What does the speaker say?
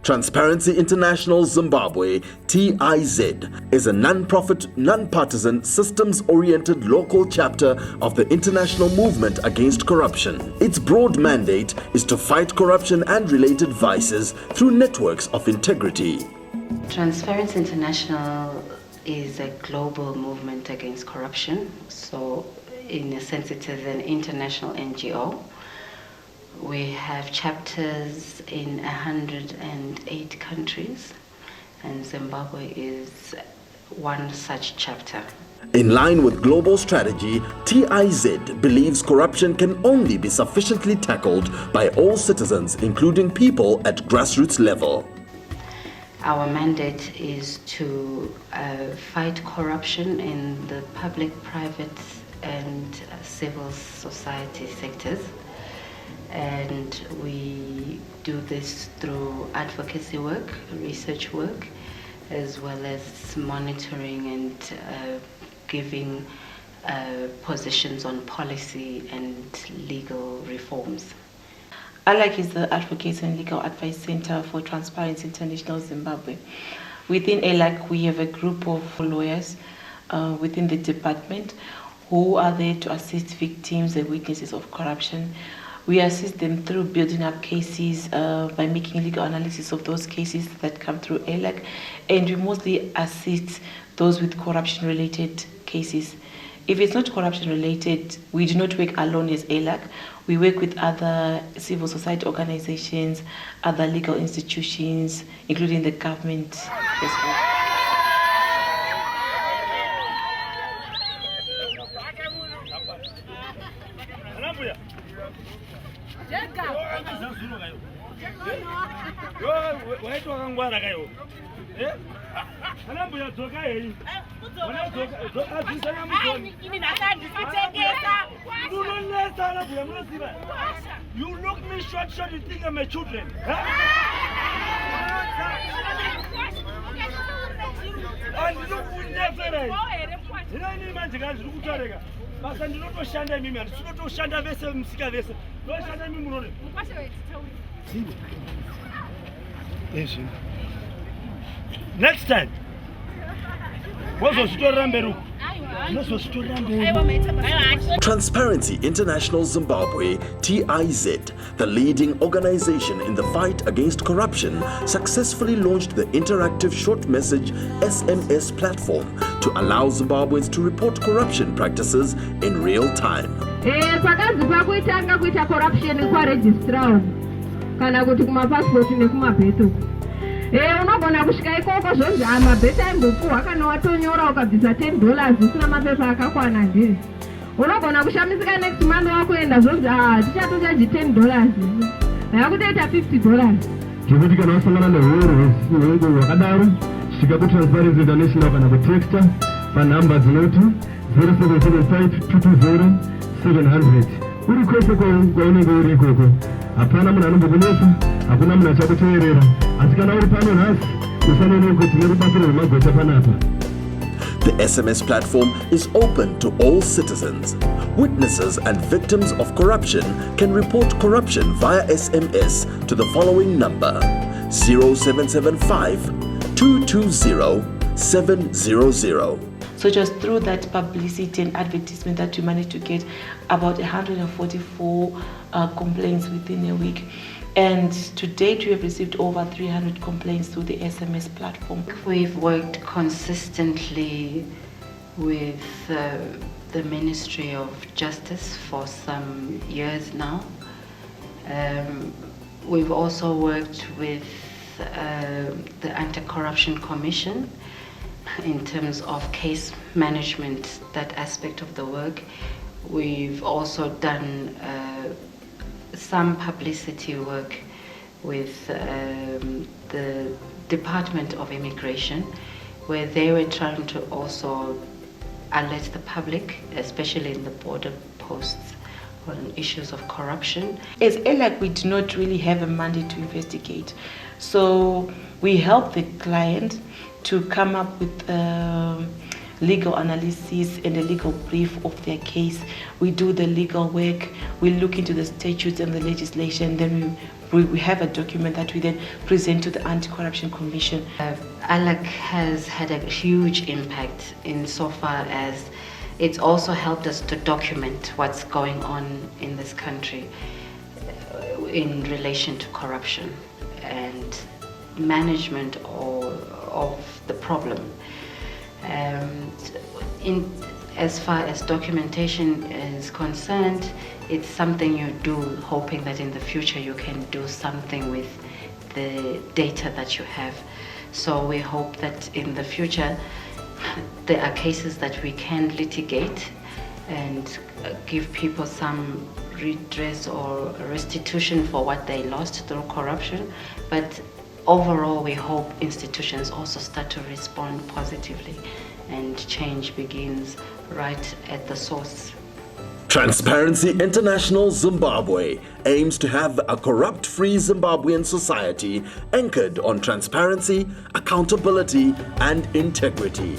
Transparency International Zimbabwe, TIZ, is a non-profit, non-partisan, systems-oriented local chapter of the international movement against corruption. Its broad mandate is to fight corruption and related vices through networks of integrity. Transparency International is a global movement against corruption. So, in a sense, it is an international NGO. We have chapters in 108 countries, and Zimbabwe is one such chapter. In line with global strategy, TIZ believes corruption can only be sufficiently tackled by all citizens, including people at grassroots level. Our mandate is to fight corruption in the public, private, and civil society sectors. And we do this through advocacy work, research work, as well as monitoring and giving positions on policy and legal reforms. ALAC is the Advocacy and Legal Advice Center for Transparency International Zimbabwe. Within ALAC, we have a group of lawyers within the department who are there to assist victims and witnesses of corruption. We assist them through building up cases by making legal analysis of those cases that come through ALAC, and we mostly assist those with corruption-related cases. If it's not corruption-related, we do not work alone as ALAC. We work with other civil society organizations, other legal institutions, including the government as well. You look me short, you think I'm a children. And look, we never. You know, any man guys look at it. But I don't shanda me, man. So don't shanda vessel, Msika vessel. Don't shanda me, Murray. Yes, next time. Transparency International Zimbabwe, TIZ, the leading organization in the fight against corruption, successfully launched the interactive short message SMS platform to allow Zimbabweans to report corruption practices in real time. Unogona kusvika ikoko zvonzi mabhesi aimbopuhwa kana watonyora ukabvisa $10 zvisina mapepa akakwana ndiri. Unogona kushamisika next month wakuenda zvonzi tichatochaji $10 yakutoita $50. Zvekuti kana wasangana nehoro hwakadaro, svika kuTransparency International kana kutexta panhamba dzinoti 0775 220 700. Uri kwese kwaunenge uri ikoko, hapana munhu anombokunetsa, hakuna munhu achakuteerera. The SMS platform is open to all citizens. Witnesses and victims of corruption can report corruption via SMS to the following number: 0775 220 700. So just through that publicity and advertisement that we managed to get about 144 complaints within a week. And to date, we have received over 300 complaints through the SMS platform. We've worked consistently with the Ministry of Justice for some years now. We've also worked with the Anti-Corruption Commission in terms of case management, that aspect of the work. We've also done some publicity work with the Department of Immigration, where they were trying to also alert the public, especially in the border posts, on issues of corruption. As ALAC, we do not really have a mandate to investigate. So we help the client to come up with legal analysis and a legal brief of their case. We do the legal work, we look into the statutes and the legislation, then we we have a document that we then present to the Anti-Corruption Commission. ALAC has had a huge impact insofar as it's also helped us to document what's going on in this country in relation to corruption and management of the problem. As far as documentation is concerned, it's something you do, hoping that in the future you can do something with the data that you have. So we hope that in the future there are cases that we can litigate and give people some redress or restitution for what they lost through corruption. But overall, we hope institutions also start to respond positively and change begins right at the source. Transparency International Zimbabwe aims to have a corrupt-free Zimbabwean society anchored on transparency, accountability, and integrity.